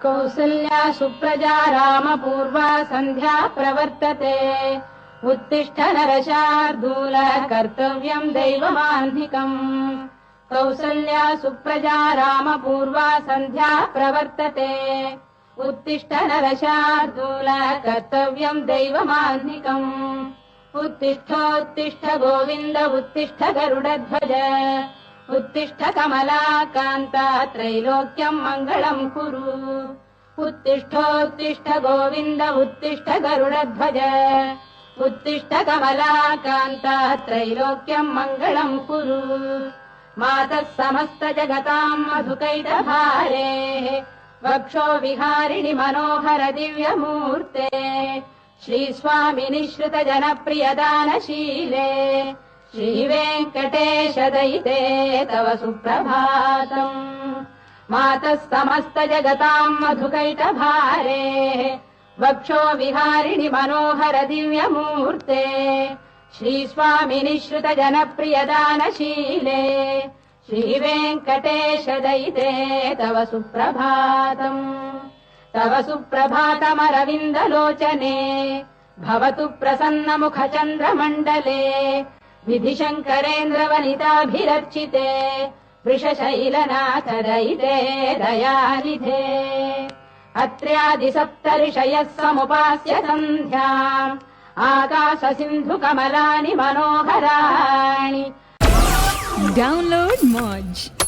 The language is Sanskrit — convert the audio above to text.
कौसल्या सुप्रजा रामपूर्वा सन्ध्या प्रवर्तते उत्तिष्ठ नरशार्दूल कर्तव्यम् दैवमान्धिकम् कौसल्या सुप्रजा रामपूर्वा सन्ध्या प्रवर्तते उत्तिष्ठ नरशार्दूल कर्तव्यम् दैवमान्धिकम् उत्तिष्ठोत्तिष्ठ गोविन्द उत्तिष्ठ गरुडध्वज उत्तिष्ठ कमलाकान्ता त्रैलोक्यम् मङ्गलम् कुरु उत्तिष्ठोत्तिष्ठ गोविन्द उत्तिष्ठ गरुडध्वज उत्तिष्ठ कमलाकान्ता त्रैलोक्यम् मङ्गलम् कुरु मातः समस्त जगताम् मधुकैटभारेः वक्षो विहारिणि मनोहर दिव्यमूर्ते श्रीस्वामिनि श्रुत जनप्रियदानशीले श्रीवेङ्कटेश दयिते तव सुप्रभातम् मातः समस्त जगताम् मधुकैटभारेः वक्षो विहारिणि मनोहर दिव्यमूर्ते श्रीस्वामिनि श्रुत जनप्रियदानशीले श्रीवेङ्कटेश दयिते तव सुप्रभातम् तव सुप्रभातमरविन्दलोचने भवतु प्रसन्नमुखचन्द्रमण्डले विधिशङ्करेन्द्रवनिताभिरर्चिते वृषशैलनाथ दयिते दयानिधे अत्र्यादिसप्तऋषयः समुपास्य सन्ध्याम् आकाशसिन्धुकमलानि मनोहराणि Download Moj.